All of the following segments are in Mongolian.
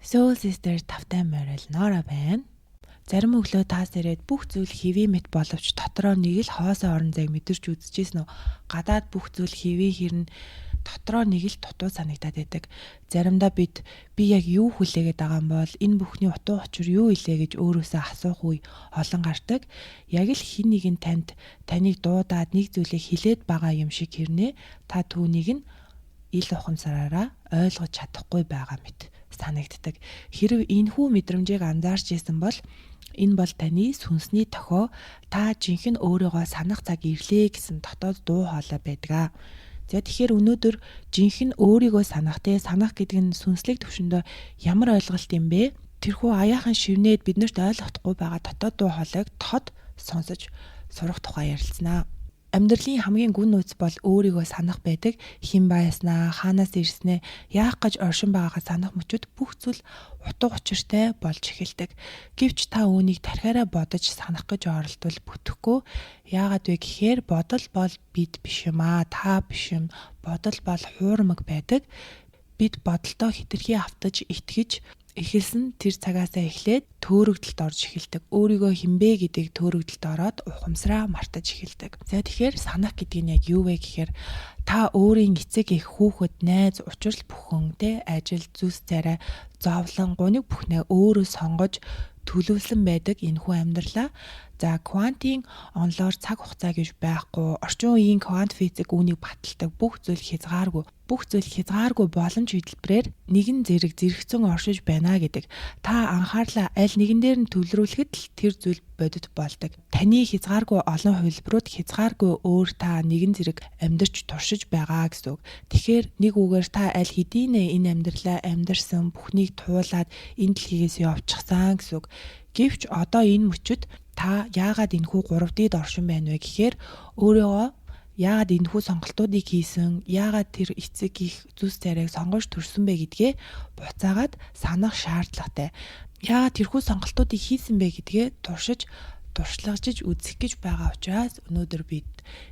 Soul Sister тавтай морил Нора байна. Зарим өглөө таас ирээд бүх зүйл хэвээ мэт боловч дотроо нэг л хоосон орон зайг мэдэрч үзчихсэн үү? Гадаад бүх зүйл хэвээ хэрнэ дотроо нэг л дутуу санагдаад байдаг. Заримдаа би яг юу хүлээгээд байгаа юм бол энэ бүхний утга учир юу илээ гэж өөрөөсөө асуух үе олон гардаг. Яг л хин нэг нь таныг дуудаад нэг зүйлийг хэлээд байгаа юм шиг хэрнээ та түүнийг нь ил ухамсараараа ойлгож чадахгүй байгаа мэт санагддаг. Хэрв энэхүү мэдрэмжийг анзаарч исэн бол энэ бол таны сүнсний тохио та жинхэнэ өөрийгөө санах цаг ирлээ гэсэн дотоод дуу хоолой байдаг. За тэгэхээр өнөөдөр жинхэнэ өөрийгөө санах гэдэг нь сүнслэг төвшөндөө ямар ойлголт юм бэ? Тэрхүү аяахан шивнээд биднэрт ойлгохгүй байгаа дотоод дуу хоолойг тод сонсож сурах тухай ярилцсанаа. Амьдралын хамгийн гүн нууц бол өөрийгөө санах байдаг. Хэн байснаа, хаанаас ирснээ, яах гэж оршин байгаагаа санах мөчөд бүх зүйл утга учиртай болж эхэлдэг. Гэвч та үүнийг тархиараа бодож санах гэж оролдвол бүтэхгүй. Яагаад вэ гэхээр бодол бол бид биш юм аа, та биш юм. Бодол бол хуурмаг байдаг. Бид бодолтой хэтэрхий автаж итгэж эхэлсэн тэр цагаасаа эхлээд төөрөгдөлд орж эхэлдэг. Өөрийгөө хинбэ гэдэг төөрөгдөлд ороод ухамсараа мартаж эхэлдэг. За тэгэхээр санах гэдэг нь яг юу вэ гэхээр та өөрийн эцэг эх хүүхэд найз учрал бүхэн ажил зүс царай зовлон гуниг бүхнээ өөрөө сонгож төлөвлөсөн байдаг энэхүү амьдралаа. За квантын онлоор цаг хугацаа гэж байхгүй, орчин үеийн квант физик үүнийг баталдаг. Бүх зүйл хязгааргүй боломж хөтөлбөрээр нэгэн зэрэг зэрэгцэн оршиж байна гэдэг. Та анхаарлаа аль нэгэн дээр нь төвлөрүүлэхэд л тэр зүйл бодит болдог. Таны хязгааргүй олон хувилбарууд хязгааргүй өөр та нэгэн зэрэг амьдарч туршиж байгаа гэсэн үг. Тэгэхээр нэг үгээр та аль хэдийнэ энэ амьдралаа амьдарсан бүхнийг туулаад энэ дэлхийгээс явчихсан гэсэн үг. Гэвч одоо энэ мөчөд та яагаад энэхүү 3D-д оршин байна вэ гэхээр өөрийгөө яагаад энэхүү сонголтуудыг хийсэн, яагаад тэр эцэг их зүс царайг сонгож төрсөн бэ гэдгээ буцаагаад санах шаардлагатай. Яагаад тэрхүү сонголтуудыг хийсэн бэ гэдгээ туршлагажиж үзэх гэж байгаа учраас өнөөдөр бид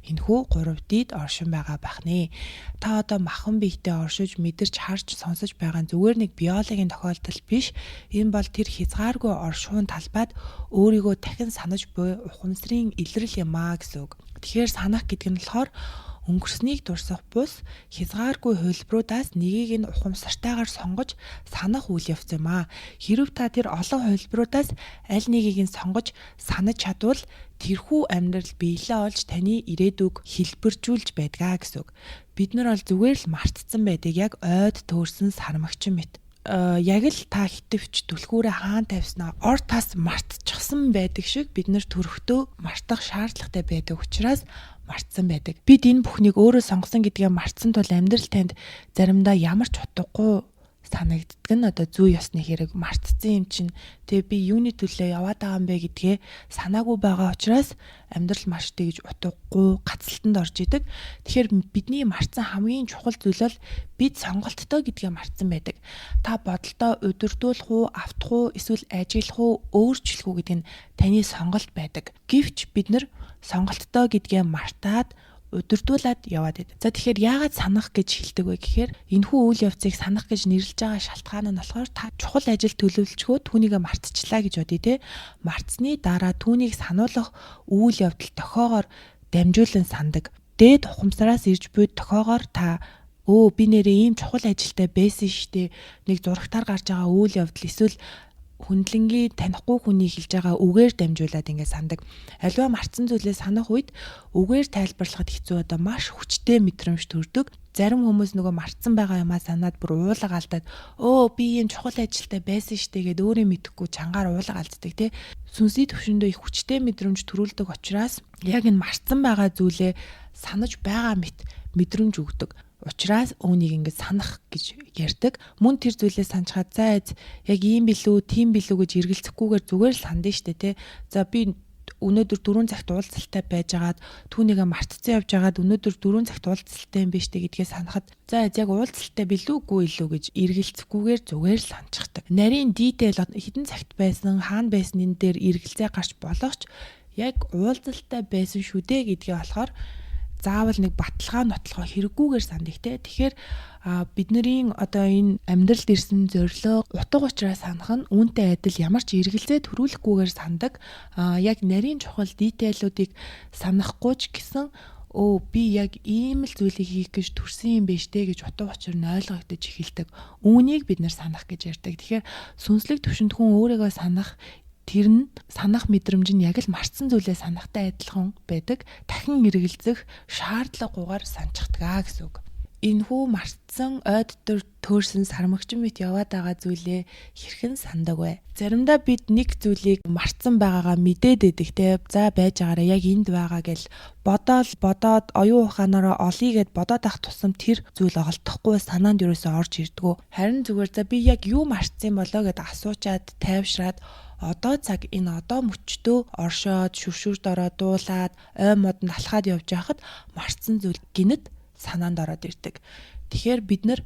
энэхүү 3D-д оршин байгаа бахнэ. Та одоо махан биетэй оршиж мэдэрч харж сонсож байгаа нь зүгээр нэг биологийн тохиолдол биш. Энэ бол тэр хязгааргүй оршуун талбайд өөрийгөө дахин санаж буй ухамсарын илрэл юм аа гэсэн үг. Тэгэхээр санах гэдэг нь болохоор өнгөрснийг дурсах бус хязгааргүй хувилбаруудаас нэгийг нь ухамсартайгаар сонгож санах үйл явц юм аа. Хэрв та тэр олон хувилбаруудаас аль нэгийг нь сонгож санаж чадвал тэрхүү амьдрал биелээ олж таны ирээдүг хэлбэржүүлж байдгаа гэсэн үг. Бид нар бол зүгээр л мартцсан байдаг яг ойд төөрсөн сармагчин мэт. Яг л та хитвч түлхүүрээ хаан тавьснаа ор тас мартчихсан байдаг шиг бид нар төрөхдөө мартах шаардлагатай байдаг учраас мартсан байдаг. Бид энэ бүхнийг өөрөө сонгосон гэдгээ мартсан тул амьдрал танд заримдаа ямар ч утгагүй санагддаг нь одоо зүй ёсны хэрэг мартцсан юм чинь би юуны төлөө яваад байгаа юм бэ гэдгээ санаагүй байгаа учраас амьдрал маш тэгж утгагүй гацалтанд орж идэг. Тэгэхээр бидний мартсан хамгийн чухал зүйл бол бид сонголттой гэдгээ мартсан байдаг. Та бодолдоо удирдуулах уу, автах уу, эсвэл ажиллах уу, өөрчлөх үү гэдэг нь таны сонголт байдаг. Гэвч бид нар сонголттой гэдгээ мартаад удирдуулаад яваад байдаг. За тэгэхээр яагаад санах гэж хэлдэг вэ гэхээр энэхүү үйл явцыг санах гэж нэрлэж байгаа шалтгаан нь болохоор та чухал ажил төлөвлөжгөө түүнийгээ мартчихлаа гэж бодъё те. Мартсны дараа түүнийг сануулгах үйл явдал тохиогоор дамжуулан сандаг. Дээд ухамсараас ирж буй тохиогоор та би нэрээ ийм чухал ажилтай байсан штэ. Нэг зурагтаар гарч байгаа үйл явдал эсвэл хүндлэнгийн танихгүй хүний хэлж байгаа үгээр дамжуулаад ингээд сандаг. Аливаа мартсан зүйлээ санах үед үгээр тайлбарлахад хэцүү одоо маш хүчтэй мэдрэмж төрдөг. Зарим хүмүүс нөгөө мартсан байгаа юмаа санаад бүр уулга алдаад би ийм чухал ажилтай байсан штэ гэд өөрөө мэдэхгүй чангаар уулга алддаг те. Сүнсний төвшөндөө их хүчтэй мэдрэмж төрүүлдэг учраас яг энэ мартсан байгаа зүйлээ санаж байгаа мэт мэдрэмж өгдөг. Учраас үүнийг ингэж санах гэж ярьдаг. Мөн тэр зүйлээ санчаад яг ийм билүү, тийм билүү гэж эргэлзэхгүйгээр зүгээр л сандна штэ те. За би өнөөдөр 4 цагт уулзалттай байжгаад түүнийгээ мартцсан явж байгаад өнөөдөр 4 цагт уулзалттай юм биш үү гэдгээ санахад яг уулзалттай билүүгүй илүү гэж эргэлзэхгүйгээр зүгээр л санчихдаг. Нарийн дитейл хэдэн цагт байсан, хаана байсан энэ дээр эргэлзээ гарч болохч яг уулзалттай байсан шүү дээ гэдгээ болохоор заавал нэг баталгаа нотлохоо хэрэггүйгээр сандах те. Тэгэхээр бидний одоо энэ амьдралд ирсэн зорилго утга учраа санах нь үүнтэй адил ямар ч эргэлзээ төрүүлэхгүйгээр сандаг. Яг нарийн чухал дитейлүүдийг санахгүй ч гэсэн би яг ийм л зүйлийг хийх гэж төрсөн юм биш те гэж утга учир нь ойлгогдож эхэлдэг. Үүнийг бид нэр санах гэж ярьдаг. Тэгэхээр сүнслэг төвшөнд хүн өөрийгөө санах, тэр нь санах мэдрэмж нь яг л мартсан зүйлээ санахтай адилхан байдаг. Дахин эргэлзэх шаардлагагүйгээр санчихдаг гэсэн үг. Энэхүү мартсан ой дотор төөрсөн сармагчин мэт яваад байгаа зүйлээ хэрхэн сандаг вэ? Заримдаа бид нэг зүйлийг мартсан байгаагаа мэдээд идэг те. За байж байгаараа яг энд байгаа гэл бодоод оюун ухаанаараа олъё гэд бодоод ах тусам тэр зүйл олдохгүй санаанд юусоо орж ирдгүү. Харин зүгээр за би яг юу мартсан болоо гэд асуучаад тайвшраад одоо цаг энэ одоо мөчтөө оршоод шүршүрд ороод дуулаад ой модонд алхаад явж байхад мартсан зүйл гинэт санаанд ороод ирдэг. Тэгэхээр бид нар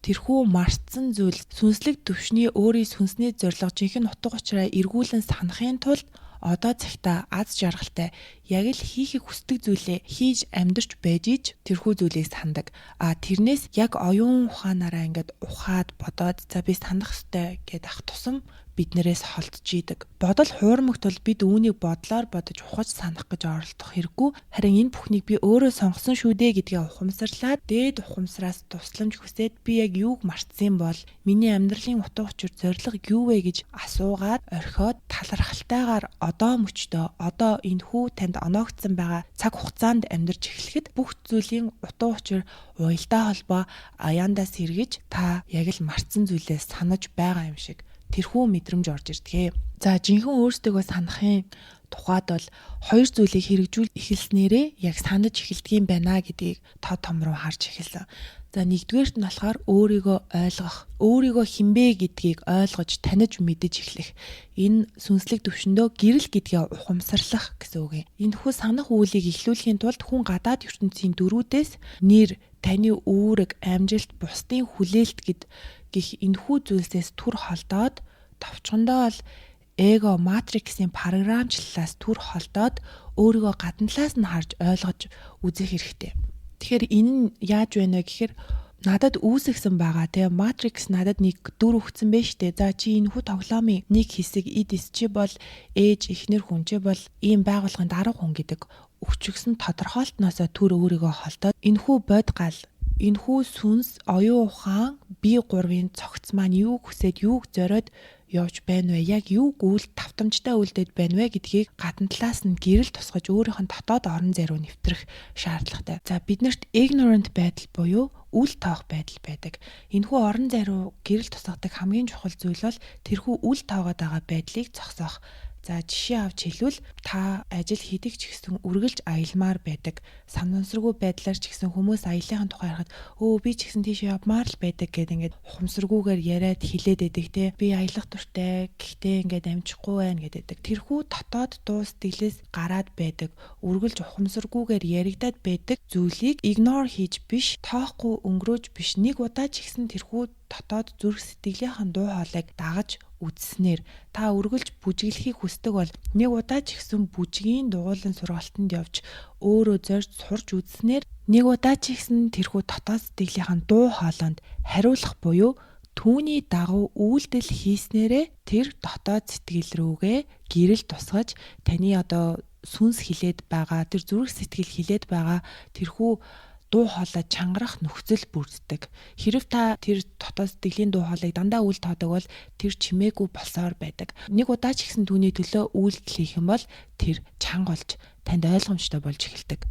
тэрхүү мартсан зүйл сүнслэг төвшний өөрийн сүнсний зорилго жинхэнэ утга учраа эргүүлэн санахын тулд одоо цагта аз жаргалтай яг л хийхийг хүсдэг зүйлээ хийж амьдарч байж ич тэрхүү зүйлийг сандаг. Тэрнээс яг оюун ухаанаараа ингээд ухаад бодоод за би санах ёстой гэд ах тусам биднэрээс холдож идэг. Бодол хуурмагт бол бид үүнийг бодлоор бодож ухаж санах гэж оролдох хэрэггүй. Харин энэ бүхнийг би өөрөө сонгосон шүү дээ гэдгээ ухамсарлаад дээд ухамсараас тусламж хүсээд би яг юуг мартсан бол миний амьдралын утга учир зорилго юу вэ гэж асуугаад орхиод талархалтайгаар одоо мөчтөө одоо энэхүү танд оноогдсон байгаа цаг хугацаанд амьдарч эхлэхэд бүх зүйлийн утга учир уялдаа холбоо аяндаас сэргэж та яг л мартсан зүйлээ санаж байгаа юм шиг тэрхүү мэдрэмж орж ирдэг. За жинхэнэ өөрсдөө санахын тухайд бол хоёр зүйлийг хэрэгжүүл эхэлснээрээ яг санаж эхэлдэг юм байна гэдгийг том руу харж эхэлсэн. За нэгдүгээрт нь болохоор өөрийгөө ойлгох, өөрийгөө хинбэ гэдгийг ойлгож таних мэдэж эхлэх. Энэ сүнслэг төвшөндөө гэрэл гэдгээ ухамсарлах гэсэн үг юм. Энэхүү санах үйлийг эхлүүлэхийн тулд хүн гадаад ертөнцийн дөрүүдээс нэр, таны үүрэг, амжилт, бусдын хүлээлт гэх энэхүү зүйлсээс түр холдоод товчхондоо бол эго матриксийн програмчлалаас түр холдоод өөрийгөө гадна талаас нь харж ойлгож үзэх хэрэгтэй. Тэгэхээр энэ нь яаж вэ гэхээр надад үүсгэсэн байгаа те матрикс надад нэг дүр өгсөн байж тээ. За чи энэ хүү тоглоомын нэг хэсэг эдис чи бол ээж эхнэр хүн чи бол ийм байгууллагын дарга хүн гэдэг өчгсөн тодорхойлтноосоо түр өөрийгөө холдоод энэхүү бод гал энэхүү сүнс оюун ухаан бие гурвын цогц маань юу хүсээд юуг зориод явж байна вэ? Яг юу үйл тавтамжтай үлдээд байна вэ гэдгийг гадна талаас нь гэрэл тусгаж өөрийнх нь дотоод орон зай руу нэвтрэх шаардлагатай. За биднэрт ignorant байдал буюу үл тоох байдал байдаг. Энэхүү орон зай руу гэрэл тусгадаг хамгийн чухал зүйл бол тэрхүү үл тоогоод байгаа байдлыг зогсоох. За жишээ авч хэлвэл та ажил хийдэг ч гэсэн үргэлж аялмаар байдаг. Санамсаргүй байдлаар ч гэсэн хүмүүс аяллахын тухай харахад би ч гэсэн тийш явмаар л байдаг гэдэг ингээд ухамсаргүйгээр яриад хэлээд байдаг те. Би аялах дуртай гэхдээ ингээд амжихгүй байна гэдэг. Тэрхүү дотоод дуу сэтгэлээс гараад байдаг. Үргэлж ухамсаргүйгээр яригадад байдаг зүйлийг игнор хийж биш, тоохгүй өнгөрөөж биш нэг удаа ч гэсэн тэрхүү дотоод зүрх сэтгэлийнхэн дуу хоолойг дагаж үзснээр та үргэлж бүжиглэхийг хүсдэг бол нэг удаа ч ихсэн бүжгийн дугуйлан сургалтанд явж өөрөө зорж сурж үзснээр нэг удаа ч ихсэн тэрхүү дотоод сэтгэлийнхэн дуу хоолойнд хариулах буюу түүний дагуу үйлдэл хийснээрээ тэр дотоод сэтгэл рүүгээ гэрэл тусгаж таны одоо сүнс хилээд байгаа тэр зүрх сэтгэл хилээд байгаа тэрхүү дуу хоолой чангарах нөхцөл бүрддэг. Хэрв та тэр дотоод сэтгэлийн дуу хоолойг дандаа үл тоодог бол тэр чимээгүй болсоор байдаг. Нэг удаа ч ихсэн түүний төлөө үйлдэл хийх юм бол тэр чанга болж танд ойлгомжтой болж эхэлдэг.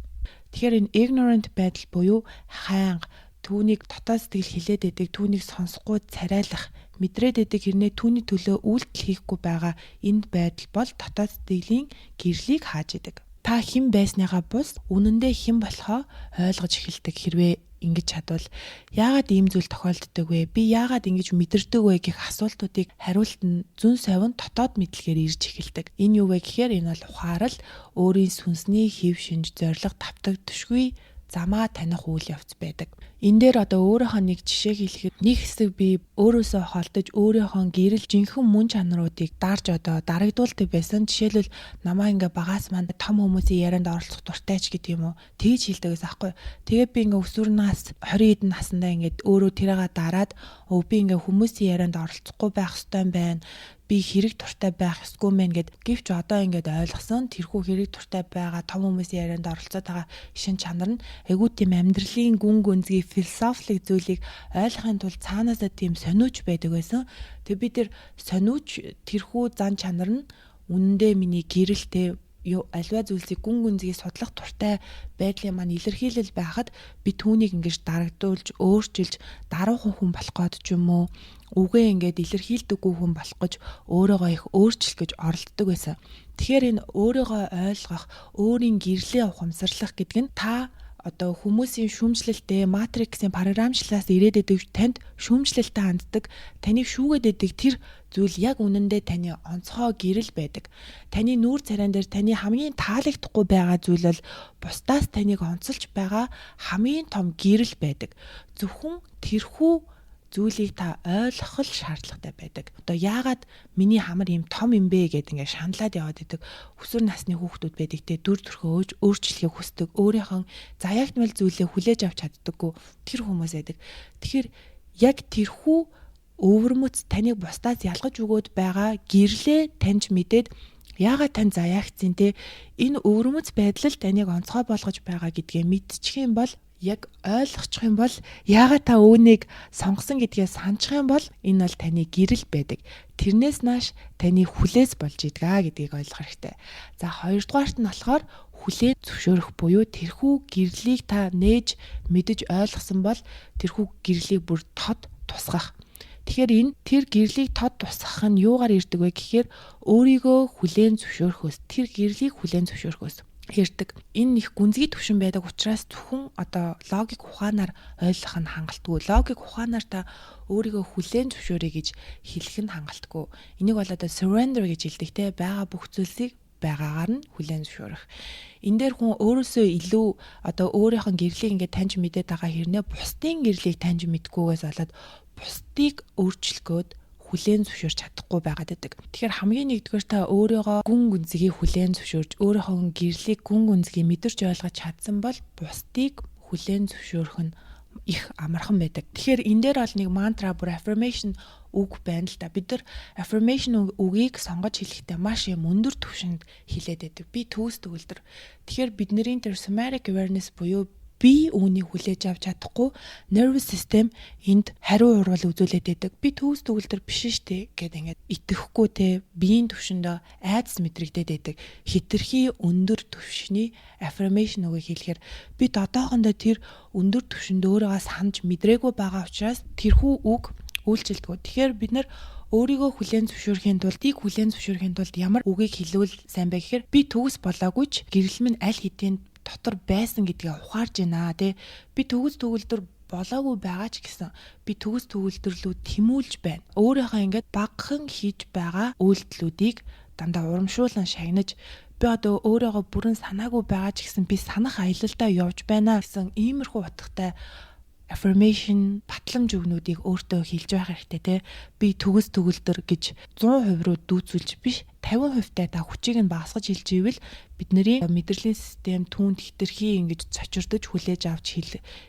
Тэгэхээр энэ ignorant байдал буюу хайнга түүнийг дотоод сэтгэл хилээд байдаг, түүнийг сонсохгүй царайлах, мэдрээд байдаг хэрнээ түүний төлөө үйлдэл хийхгүй байгаа энд байдал бол дотоод сэтгэлийн гэрлийг хааж идэг. Та хэн байсныгаа бус үнэндээ хэн болохоо ойлгож эхэлдэг хэрвээ ингэж чадвал яагаад ийм зүйл тохиолддог вэ? Би яагаад ингэж мэдэрдэг вэ гэх асуултуудыг хариулт нь зүн совин дотоод мэдлэгээр ирж эхэлдэг. Энэ юу вэ гэхээр энэ бол ухаарал, өөрийн сүнсний хэв шинж, зориг, тавтагдшгүй замаа таних үйл явц байдаг. Энэ дээр одоо өөрийнхөө нэг жишээ хэлэхэд нэг хэсэг би өөрөөсөө холдож өөрийнхөө гэрэл жинхэнэ мөн чанаруудыг дарж одоо дарагдуулдаг байсан. Жишээлбэл намаа ингээ багаас манд том хүмүүсийн ярианд оролцох дуртай ч гэдэг юм уу. Тэгж хэлдэг гэсэн аахгүй. Тэгээд би ингээ өсвөрнээс 20 эдэн наснда ингээ өөрөө тэрээга дараад би ингээ хүмүүсийн ярианд оролцохгүй байх ёстой юм байна. Би хэрэг туртай байх ёсгүй мэн гэд гэвч одоо ингээд ойлгосон тэрхүү хэрэг туртай байгаа том хүмүүсийн ярианд оролцоод байгаа шин чанар нь айгүй тийм амьдралын гүн гүнзгий философик зүйлийг ойлгохын тулд цаанаасаа тийм сониуч байдаг байсан. Тэг би тэр сониуч тэрхүү зан чанар нь үнэндээ миний гэрэлтэй альва зүйлсийг гүн гүнзгий судлах туртай байдлын маань илэрхийлэл байхад би түүнийг ингэж дарагдуулж өөрчилж даруухан хүн болох гээд ч юм уу үгээ ингээд илэрхийлдэггүй хүн болох гэж өөрийгөө их өөрчлөх гэж оролддог байсан. Тэгэхээр энэ өөрийгөө ойлгох, өөрийн гэрлээ ухамсарлах гэдэг нь та одоо хүмүүсийн шүүмжлэлтэй матриксийн програмчлалаас ирээд идэг танд шүүмжлэлтэй ханддаг, таныг шүүгээд идэг тэр зүйл яг үнэндээ таны онцгой гэрэл байдаг. Таны нүүр царайн дээр таны хамгийн таалагдахгүй байгаа зүйл бол бусдаас таныг онцолж байгаа хамгийн том гэрэл байдаг. Зөвхөн тэрхүү зүйлийг та ойлгох л шаардлагатай байдаг. Одоо яагаад миний хамар юм том юм бэ гэдээ ингээд шаналаад яваад идэг өсвөр насны хүүхдүүд байдаг те дүр төрхөө өөрчлөхийг хүсдэг, өөрийнхөө заяагтмал зүйлээ хүлээж авч чаддаггүй тэр хүмүүс байдаг. Тэгэхээр яг тэрхүү өвөрмөц таныг бусдаас ялгаж өгөөд байгаа гэрлээ таньж мэдээд яагаад тань заяагцэн те энэ өвөрмөц байдал таныг онцгой болгож байгаа гэдгээ мэдчих юм бол яг ойлгочих юм бол яагаад та үүнийг сонгосон гэдгээ санах юм бол энэ бол таны гэрэл байдаг. Тэрнээс нааш таны хүлээс болж идгаа гэдгийг ойлгох хэрэгтэй. За хоёрдугаарт нь болохоор хүлээн зөвшөөрөх буюу тэрхүү гэрлийг та нээж мэдэж ойлгосон бол тэрхүү гэрлийг бүр тод тусгах. Тэгэхээр энэ тэр гэрлийг тод тусгах нь юугаар ирдэг вэ гэхээр өөрийгөө хүлээн зөвшөөрөхөөс, тэр гэрлийг хүлээн зөвшөөрөхөөс ирдэг. Энэ их гүнзгий төвшин байдаг учраас зөвхөн одоо логик ухаанаар ойлгох нь хангалтгүй. Логик ухаанаар та өөрийгөө хүлээн зөвшөөрөе гэж хэлэх нь хангалтгүй. Энийг бол одоо surrender гэж хэлдэг те байгаа бүх зүйлсийг байгаагаар нь хүлээн зөвшөөрөх. Энэ дээр хүн өөрөөсөө илүү одоо өөрийнх нь гэрлийг ингээд таньж мэдээд байгаа хэрнээ бусдын гэрлийг таньж мэдгүйгээс болоод бусдыг өөрчлөхөд хүлээн зөвшөөрч чадахгүй байгаад байдаг. Тэгэхээр хамгийн нэгдүгээр та өөрийгөө гүн гүнзгий хүлээн зөвшөөрж өөрийнхөө гэрлийг гүн гүнзгий мэдэрч ойлгож чадсан бол бусдыг хүлээн зөвшөөрөх нь их амархан байдаг. Тэгэхээр энэ дээр бол нэг мантра бүр affirmation үг байна л да. Бид нар affirmation үгийг сонгож хэлэхдээ маш юм өндөр түвшинд хэлээд байдаг. Би төгс төгөлдөр. Тэгэхээр бидний тэр somatic awareness буюу би үүнийг хүлээж авч чадахгүй nervous system энд хариу урвал үзүүлээд байдаг. Би төгс төгөлдөр биш штэ гэдэг ингээд итгэхгүй те биеийн төвшөндөө айдас мэдрэгдээд байдаг. Хитрхи өндөр түвшний affirmation үгийг хэлэхээр би додоохондоо тэр өндөр түвшинд өөрийгөө санаж мэдрээгүй байгаа учраас тэрхүү үг үйлчилдэг. Тэгэхээр бид нар өөрийгөө хүлээн зөвшөөрөхийн тулд ямар үгийг хэлвэл сайн бэ гэхээр би төгс болоогүй ч гэрэл минь аль хэдийн дотор байсан гэдгээ ухаарж байна тий. Би төгс төгөлдөр болоогүй байгаа ч гэсэн би төгс төгөлдөрлөө тэмүүлж байна. Өөрийнхөө ингээд багахан хийж байгаа үйлдэлүүдийг дандаа урамшуулан шагнаж би одоо өөрийгөө бүрэн санаагүй байгаа ч гэсэн би санах аялалдаа явж байна гэсэн иймэрхүү утгатай affirmation батламж өгнүүдийг өөртөө хэлж байх хэрэгтэй те. Би төгс төгөлдөр гэж 100% руу дүүцүүлж биш 50% та хүчийг нь багасгаж хэлж ивэл бидний мэдрэлийн систем түүнд хитрхи ингэж цочирдож хүлээж авч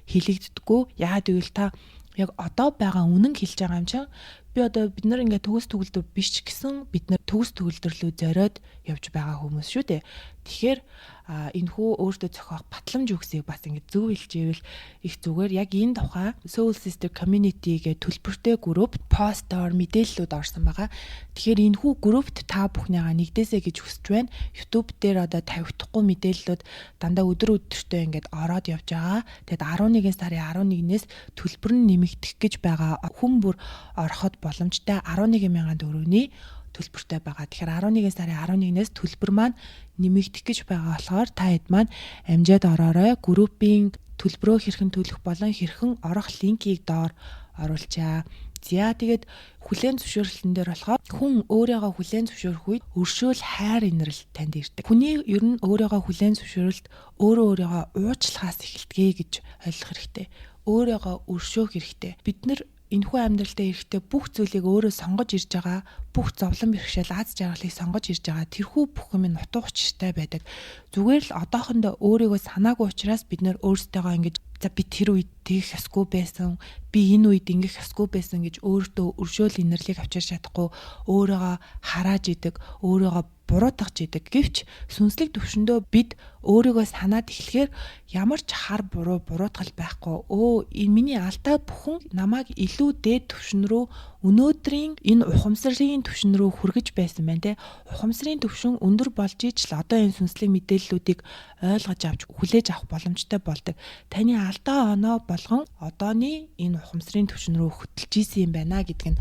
хэлэгддэггүй. Яагаад гэвэл та яг одоо байгаа үнэн хэлж байгаа юм чинь би одоо бид нар ингээд төгс төгөлдөр биш ч гэсэн бид нар төгс төгөлдөрлөө зориод явж байгаа хүмүүс шүү дээ. Тэгэхээр энэхүү өөртөө зохиох батламж үгсийг бас ингээд зөв хэлжээвэл их зүгээр. Яг энэ тухай Soul Sister Community гэх төлбөртэй групп постоор мэдээллүүд орсон байгаа. Тэгэхээр энэхүү группт та бүхнийгаа нэгдээсэй гэж хүсэж байна. YouTube дээр одоо тавигдахгүй мэдээллүүд дандаа өдөр өдөртөө ингээд ороод явж байгаа. Тэгэд 11 сарын 11-ээс төлбөр нь нэмэгдэх гэж байгаа. Хүн бүр ороход боломжтой 11,000 төгрөгийн төлбөртэй байгаа. Тэгэхээр 11 сарын 11-ээс төлбөр маань нэмэгдэх гэж байгаа болохоор та хэд маань амжаад ороорой. Группийн төлбөрөө хэрхэн төлөх болон хэрхэн орох линкийг доор оруулчаа. За тэгээд хүлээн зөвшөөрлөн дээр болохоор хүн өөрийгөө хүлээн зөвшөөрөх үед өршөөл хайр инрэл танд ирдэг. Хүний ер нь өөрийгөө хүлээн зөвшөөрөлт өөрийгөө уучлахаас эхэлдэг гэж ойлгох хэрэгтэй. өөрийгөө өршөөх хэрэгтэй. Бид нар энэхүү амьдралдаа ирэхдээ бүх зүйлийг өөрөө сонгож ирж байгаа, бүх зовлон бэрхшээл аз жаргалыг сонгож ирж байгаа. Тэрхүү бүх юм нутуу учиртай байдаг. Зүгээр л одоохондоо өөрийгөө санаагүй учраас бид нар өөрсдөө ингэж за би тэр үед тэгэх ёсгүй байсан, би энэ үед ингэх ёсгүй байсан гэж өөртөө өршөөл инэрлийг авчирч чадахгүй, өөрийгөө харааж идэг, өөрийгөө буруутгаж идэг. Гэвч сүнслэг төвшөндөө бид өөрийгөө санаад эхлэхээр ямар ч хар буруу буруутгал байхгүй. Энэ миний алдаа бүхэн намайг илүү дээд төвшин рүү, өнөөдрийн энэ ухамсарын төвшин рүү хүргэж байсан байна те. Ухамсарын төвшин өндөр болж ич л одоо энэ сүнслэг мэдээллүүдийг ойлгож авч хүлээж авах боломжтой болдог. Таны алдаа оноо болгон одооний энэ ухамсарын төвшин рүү хөтлөж исэн юм байна гэдг нь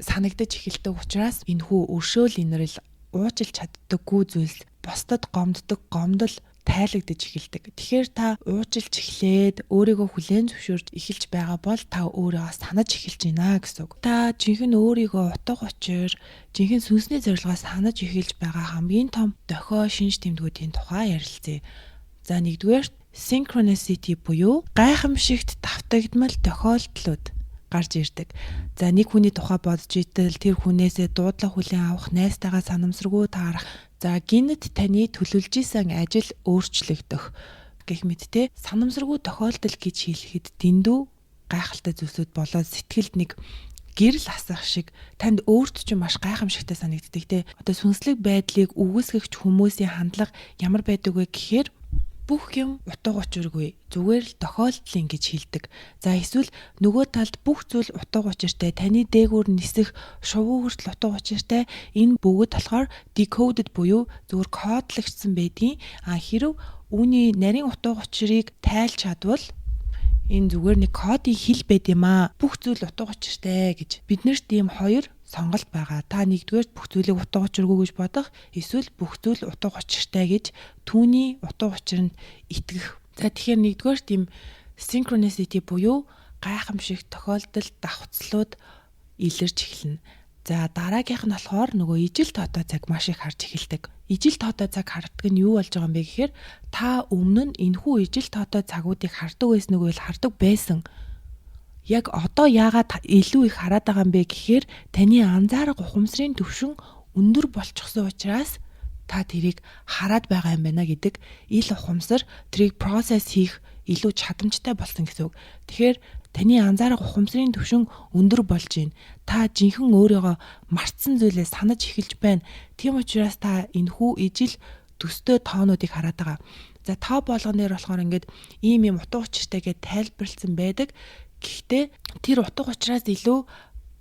санагдаж эхэлдэг учраас энэхүү өршөөл инэрл уучлж чаддаггүй зүйлс бусдад гомддог гомдол тайлагдаж эхэлдэг. Тэгэхээр та уучлж эхлээд өөрийгөө хүлээн зөвшөөрж эхэлж байгаа бол та өөрийгөө санаж эхэлж байна гэсэн үг. Та жинхэнэ өөрийгөө утга учир, жинхэнэ сүнсний зорилгоо санаж эхэлж байгаа хамгийн том дохио шинж тэмдгүүдийн тухай ярилцъя. За нэгдүгээр synchronicity буюу гайхамшигт давтагдмал тохиолдлууд гарч ирдэг. За нэг хүний тухай бодож итэл тэр хүнээсээ дуудлага хүлээн авах, найстайгаа санамсаргүй таарах. За гинт таны төлөвлөж исэн ажил өөрчлөгдөх гэх мэт те санамсаргүй тохиолдол гэж хэлэхэд дэндүү гайхалтай зүйлсүүд болоод сэтгэлд нэг гэрэл асах шиг танд өөрт ч маш гайхамшигтай санагддаг те. Одоо сүнслэг байдлыг үгүйсгэгч хүмүүсийн хандлага ямар байдаг вэ гэхээр бүх юм утга учиргүй зүгээр л тохиолдол гэж хэлдэг. За эсвэл нөгөө талд бүх зүйл утга учиртай, таны дээгүүр нисэх шувуу хүртэл утга учиртай. Энэ бүгд болохоор decoded буюу зүгээр кодлогдсон байдгийн. Хэрв үүний нарийн утга учирыг тайлж чадвал энэ зүгээр нэг кодын хэл байд юм аа. Бүх зүйл утга учиртай гэж биднэрт ийм хоёр сонголт байгаа. Та нэгдүгээр бүх зүйлийг утга учиргүй гэж бодох, эсвэл бүх зүйл утга учиртай гэж түүний утга учирланд итгэх. За тэгэхээр нэгдүгээр тийм synchronicity буюу гайхамшиг тохиолдол давхцлууд илэрч эхэлнэ. За дараагийнх нь болохоор нөгөө ижил тоотой цаг маш их харж эхэлдэг. Ижил тоотой цаг харддаг нь юу болж байгаа юм бэ гэхээр та өмнө нь энэхүү ижил тоотой цагуудыг хардаг байсан үгүй л хардаг байсан. Яг одоо яагаад илүү их хараад байгаа юм бэ гэхээр таны анзаарах ухамсарын түвшин өндөр болчихсон учраас та тэрийг хараад байгаа юм байна гэдэг ил ухамсар тэрийг процесс хийх илүү чадамжтай болсон гэсэн үг. Тэгэхээр таны анзаарах ухамсарын түвшин өндөр болж байна. Та жинхэнэ өөрийгөө мартсан зүйлээ санаж эхэлж байна. Тийм учраас та энэхүү ижил төстэй тоонуудыг хараад байгаа. За та болгоноор болохоор ингээд ийм юм утга учиртай гэж тайлбарлсан байдаг. Гэхдээ тэр утга учираас илүү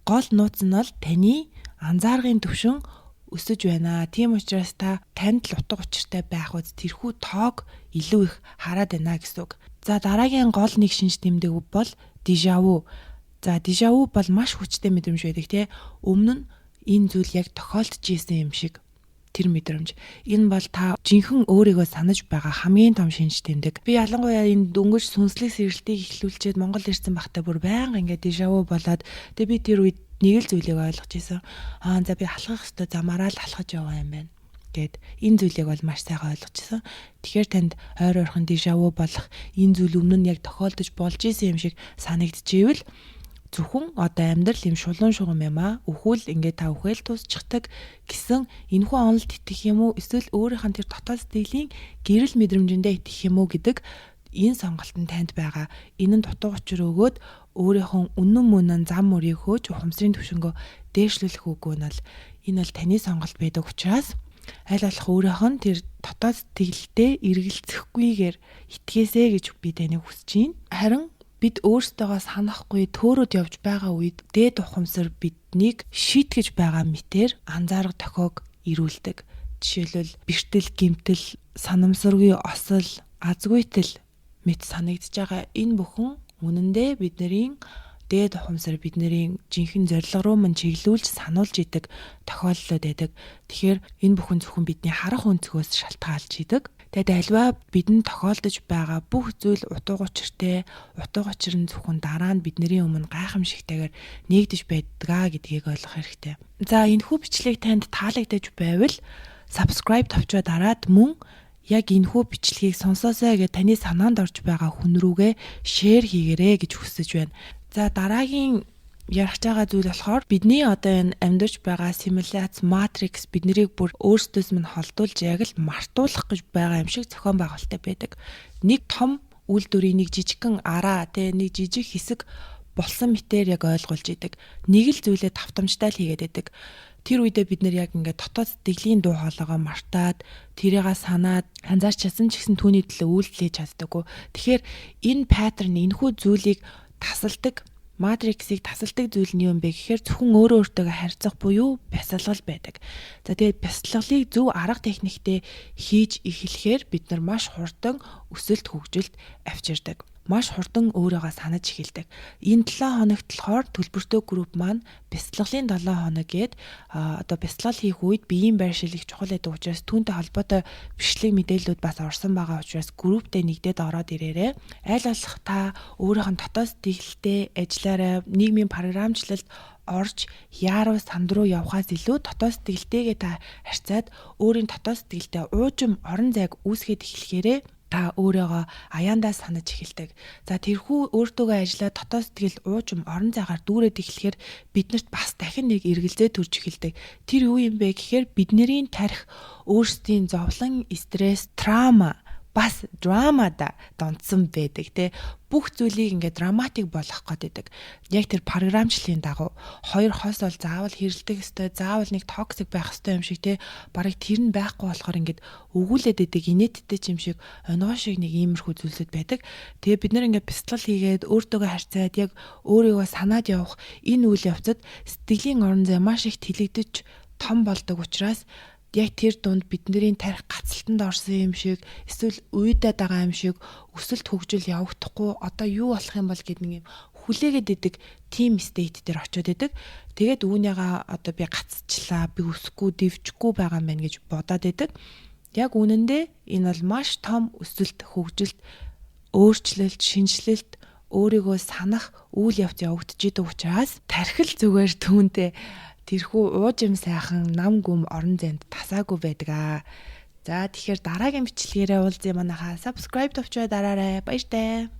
гол нууц нь бол таны анзааргын түвшин өсөж байна. Тийм учраас та танд л утга учиртай байх үз тэрхүү тоог илүү их хараад байна гэсэн үг. За дараагийн гол нэг шинж тэмдэг бол déjà vu. За déjà vu бол маш хүчтэй мэдрэмж байдаг тий. Өмнө нь энэ зүйл яг тохиолдож исэн юм шиг тэр мэдрэмж. Энэ бол та жинхэнэ өөрийгөө санаж байгаа хамгийн том шинж тэмдэг. Би ялангуяа энэ дөнгөж сүнслэг сэргэлтийг эхлүүлчихэд Монгол ирсэн багтаа бүр байнга ингээд déjà vu болоод тэгээ би тэр үед нэг л зүйлийг ойлгож ирсэн. За би алхах ёстой замаараа л алхаж яваа юм байна гэд энэ зүйлийг бол маш сайхан ойлгочихсон. Тэгэхээр танд ойр ойрхон déjà vu болох энэ зүйл өмнө нь яг тохиолдож болж исэн юм шиг санагдчихвэл зөвхөн одоо амьдрал юм шулуун шугам юм аа. Өхвөл ингээд та үхэл тусчихдаг гэсэн энэхүү онолд итгэх юм уу? Эсвэл өөрийнх нь тэр дотоод сэтгэлийн гэрэл мэдрэмжэндээ итгэх юм уу гэдэг энэ сонголт нь танд байгаа. Энэ нь дутуу учир өгөөд өөрийнхөө үнэн мөнөн зам мөрийг хөөж ухамсарын түвшингөө дээшлүүлэх үгүй нь бол энэ бол таны сонголт байдаг учраас аль болох өөрийнх нь тэр дотоод сэтгэлдээ эргэлзэхгүйгээр итгээсэй гэж би таныг хүсэж байна. Харин бид өөрсдөө санахгүй төөрөд явж байгаа үед дээд ухамсар биднийг шийтгэж байгаа мэтэр анзаарах тохиог ирүүлдэг. Жишээлбэл бэртэл, гэмтэл, санамсаргүй осол, азгүйтэл мэт санагдж байгаа энэ бүхэн үнэндээ бидний дээд ухамсар бидний жинхэнэ зорилго руу мань чиглүүлж сануулж идэг тохиолдлууд байдаг. Тэгэхээр энэ бүхэн зөвхөн бидний харах өнцгөөс шалтгаалж идэг. Тэгэд альва бидэнд тохиолдож байгаа бүх зүйл утга учиртай, утга учир нь зөвхөн дараа нь бидний өмнө гайхамшигтайгаар нэгдэж байдгаа гэдгийг ойлгох хэрэгтэй. За энэхүү бичлэг танд таалагдж байвал subscribe товчоо дараад мөн яг энэхүү бичлэгийг сонсоосай гэж таны санаанд орж байгаа хүн рүүгээ шеэр хийгээрэй гэж хүсэж байна. За дараагийн ярих байгаа зүйл болохоор бидний одоо энэ амьдарч байгаа симуляц матрикс биднийг бүр өөрсдөөс минь холдуулж яг л мартуулах гэж байгаа юм шиг зохион байгуулалттай байдаг. Нэг том үйлдвэрийн нэг жижигхэн араа нэг жижиг хэсэг болсон мэтээр яг ойлгуулж идэг. Нэг л зүйлээ давтамжтай л хийгээд идэг. Тэр үедээ бид нэр яг ингээд дотоод сэтгэлийн дуу хоолойгоо мартаад тэрийгээ санаад анзаарч чадсан ч гэсэн түүний төлөө үйлдэл хийж чаддаггүй. Тэгэхээр энэ паттерн энэхүү зүйлийг тасалдаг матриксыг тасалдаг зүйл нь юу юм бэ гэхээр зөвхөн өөрөө өөртөөгөө харьцах буюу бясалгал байдаг. За тэгээд бясалгалыг зөв арга техниктэй хийж эхлэхээр бид нар маш хурдан өсөлт хөгжилд авчирдаг. Маш хурдан өөрийгөө санаж эхэлдэг. Энэ 7 хоногт болохоор төлбөртэй групп маань бясалгалын 7 хоног гээд одоо бясалгал хийх үед биеийн байршил их чухал гэдэг учраас түүнтэй холбоотой бичлэг мэдээллүүд бас орсон байгаа учраас групптэй нэгдээд ороод ирээрэй. Аль болох та өөрийнх нь дотоод сэтгэлдээ ажиллаарай. Нийгмийн програмчлалд орж яаруу санд руу явхаас илүү дотоод сэтгэлтэйгээ та харьцаад өөрийн дотоод сэтгэлдээ уужим орон зайг үүсгээд эхлэхээрээ та өөрийгөө аяандаа санаж эхэлдэг. За тэрхүү өөртөөгөө ажиллаад дотоод сэтгэл уужим орон зайгаар дүүрээд эхлэхээр биднэрт бас дахин нэг эргэлзээ төрж эхэлдэг. Тэр юу юм бэ гэхээр бидний тарих өөрсдийн зовлон, стресс, траума бас драмада донцсон байдаг те. Бүх зүйлийг ингээд драматик болгох гэдэг. Яг тэр програмчлалын дагуу хоёр хос бол заавал хэрэлдэх ёстой, заавал нэг токсик байх ёстой юм шиг те. Бараг тэр нь байхгүй болохоор ингээд өгүүлээд идэг инээдтэй юм шиг онгоо шиг нэг иймэрхүү зүйлсүүд байдаг. Тэгээ бид нэр ингээд бясалгал хийгээд өөртөөгөө харьцаад яг өөрийгөө санаад явах энэ үйл явцад сэтгэлийн орон зай маш их тэлэгдэж том болдог учраас яг тэр дунд бидний тарих гацалтанд орсон юм шиг эсвэл уйдаад байгаа юм шиг өсөлт хөгжил явагдахгүй одоо юу болох юм бол гэдэг нэг юм хүлээгээд идэг team state дээр очиод идэг. Тэгээд үүнийгээ одоо би гацчлаа, би өсөхгүй, дэвжихгүй байгаа юм байна гэж бодоод идэг. Яг үнэндээ энэ бол маш том өсөлт хөгжилт, өөрчлөлт, шинжилэлт өөрийгөө санах үйл явц явагдаж идэг учраас тархил зүгээр түүнтэй тэрхүү уужим сайхан нам гүм орон зайд тасаагүй байдаг. За тэгэхээр дараагийн бичлэгээрээ уулзъя манайхаа. Subscribe товчоо дараарай. Баяртай.